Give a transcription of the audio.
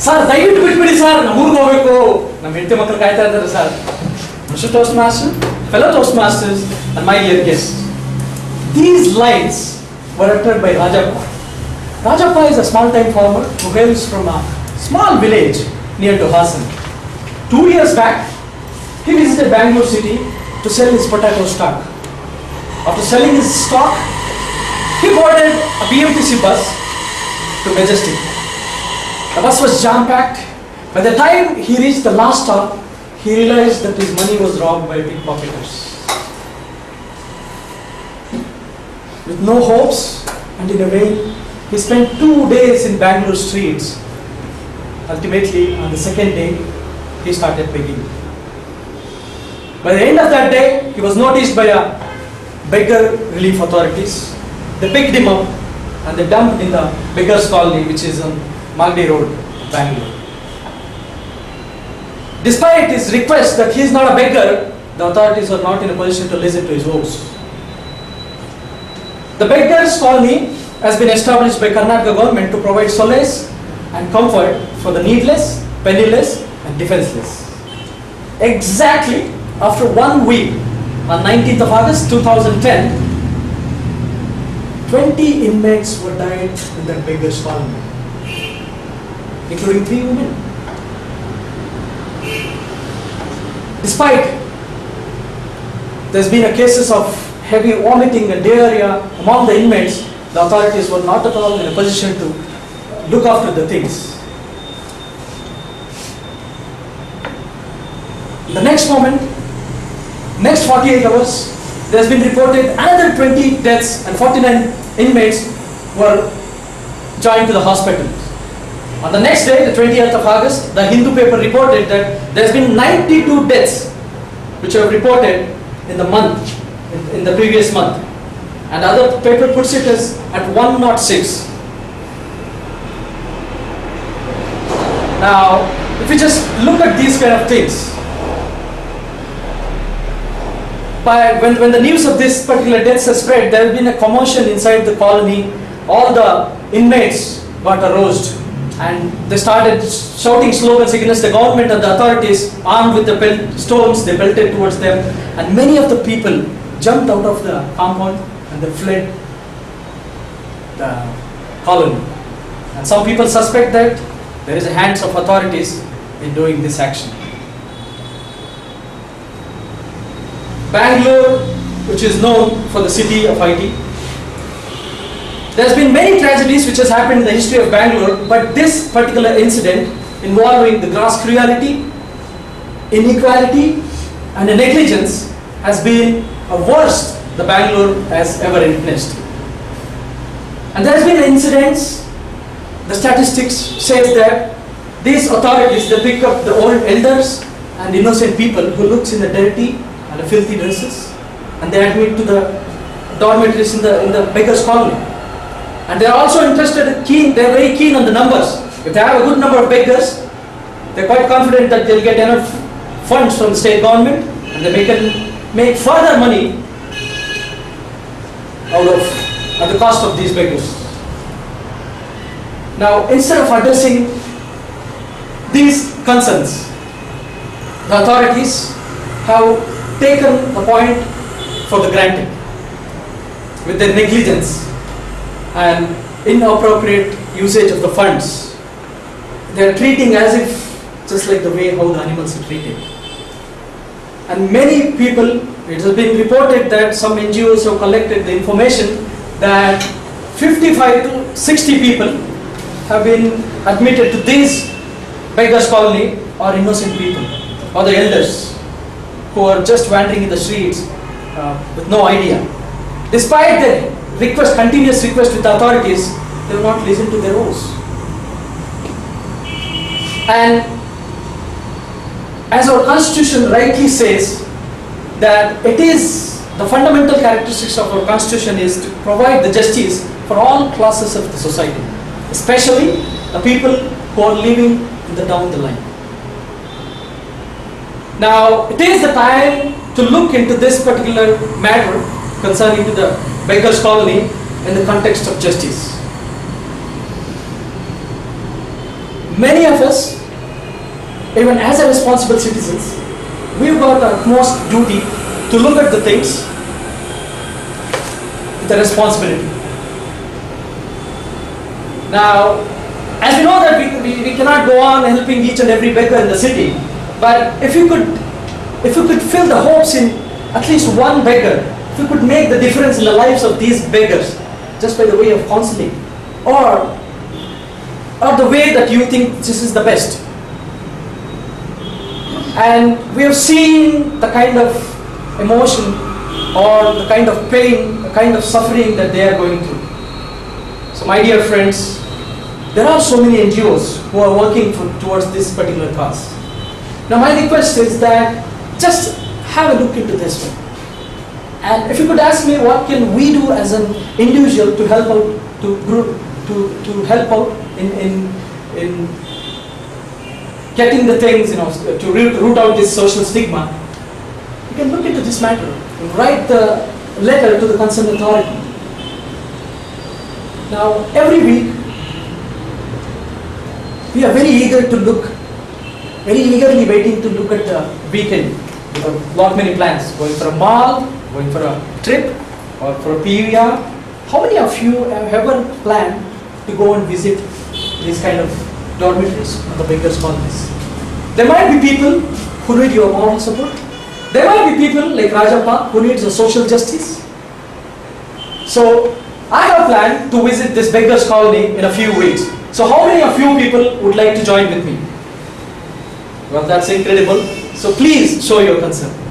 Sir, ದಯವಿಟ್ಟು ಬಿಟ್ಬಿಡಿ sir, ನಮ್ಮೂರಿಗೆ ಹೋಗ್ಬೇಕು, ನಮ್ಮ ಹೆಂಡತಿ ಮಕ್ಕಳು ಕಾಯ್ತಾ ಇದ್ದಾರೆ sir. Mr. Toastmaster, fellow Toastmasters, and my dear guests. These lines were uttered by Rajappa. Rajappa is a small-time farmer who hails from a small village near to Hassan. 2 years back, he visited Bangalore city to sell his potato stock. After selling his stock, he boarded a BMTC bus to Majestic. The bus was jam-packed. By the time he reached the last stop, he realized that his money was robbed by pickpocketers. With no hopes and in a way, he spent 2 days in Bangalore streets. Ultimately, on the second day, he started begging. By the end of that day, he was noticed by a beggar relief authorities. They picked him up and they dumped in the beggars colony, which is on Magdi Road, Bangalore. Despite his request that he is not a beggar, the authorities were not in a position to listen to his woes. The beggars colony has been established by Karnataka government to provide solace and comfort for the needless, penniless and defenseless. Exactly after 1 week, on 19th of August 2010, 20 inmates were died in that beggars colony, including 3 women. Despite there's been a cases of heavy vomiting and diarrhea among the inmates, the authorities were not at all in a position to look after the things. The next moment, next 48 hours, there has been reported another 20 deaths and 49 inmates were joined to the hospital. On the next day, the 20th of August, the Hindu paper reported that there has been 92 deaths which were reported in the month, in the previous month. And other paper puts it as at 106. Now, if you just look at these kind of things, when the news of this particular deaths has spread, there has been a commotion inside the colony. All the inmates got aroused and they started shouting slogans against the government and the authorities. Armed with the stones, they pelted towards them, and many of the people jumped out of the compound and they fled the colony. And some people suspect that there is a hands of authorities in doing this action. Bangalore, which is known for the city of IT, there has been many tragedies which has happened in the history of Bangalore, but this particular incident involving the gross cruelty, inequality and the negligence has been a worst the Bangalore has ever witnessed. And there has been incidents, the statistics says that these authorities, they pick up the old elders and innocent people who looks in the dirty and the filthy dresses, and they admit to the dormitories in the beggars colony. And they are also interested, they are very keen on the numbers. If they have a good number of beggars, they are quite confident that they will get enough funds from the state government and they can make further money at the cost of these beggars. Now, instead of addressing these concerns, the authorities have taken the point for the granted with their negligence and inappropriate usage of the funds. They are treating as if just like the way how the animals are treated. And many people, it has been reported that some NGOs have collected the information that 55 to 60 people have been admitted to this beggars colony or innocent people or the elders who are just wandering in the streets with no idea. Despite their continuous request with the authorities, they will not listen to their woes. And as our constitution rightly says, that it is the fundamental characteristics of our constitution is to provide the justice for all classes of the society, especially the people who are living down the line. Now, it is the time to look into this particular matter concerning to the beggars colony in the context of justice. Many of us, even as a responsible citizens, we've got the utmost duty to look at the things with a responsibility. Now, as we know that we cannot go on helping each and every beggar in the city, but if you could fill the hopes in at least one beggar, if you could make the difference in the lives of these beggars just by the way of counseling, or the way that you think this is the best. And we have seen the kind of emotion or the kind of pain, the kind of suffering that they are going through. So my dear friends, there are so many NGOs who are working towards this particular cause. Now my request is that just have a look into this one. And if you could ask me, what can we do as an individual to help out, to help out in getting the things, to root out this social stigma, you can look into this matter and write the letter to the concerned authority. Now, every week, we are very eagerly waiting to look at the weekend with a lot many plans, going for a mall, going for a trip, or for a PVR. How many of you have ever planned to go and visit these kind of dormitories or the beggars' colonies? There might be people who need your moral support. There might be people like Rajappa who needs a social justice. So I have planned to visit this beggars' colony in a few weeks. So how many of you people would like to join with me? Well, that's incredible. So please show your concern.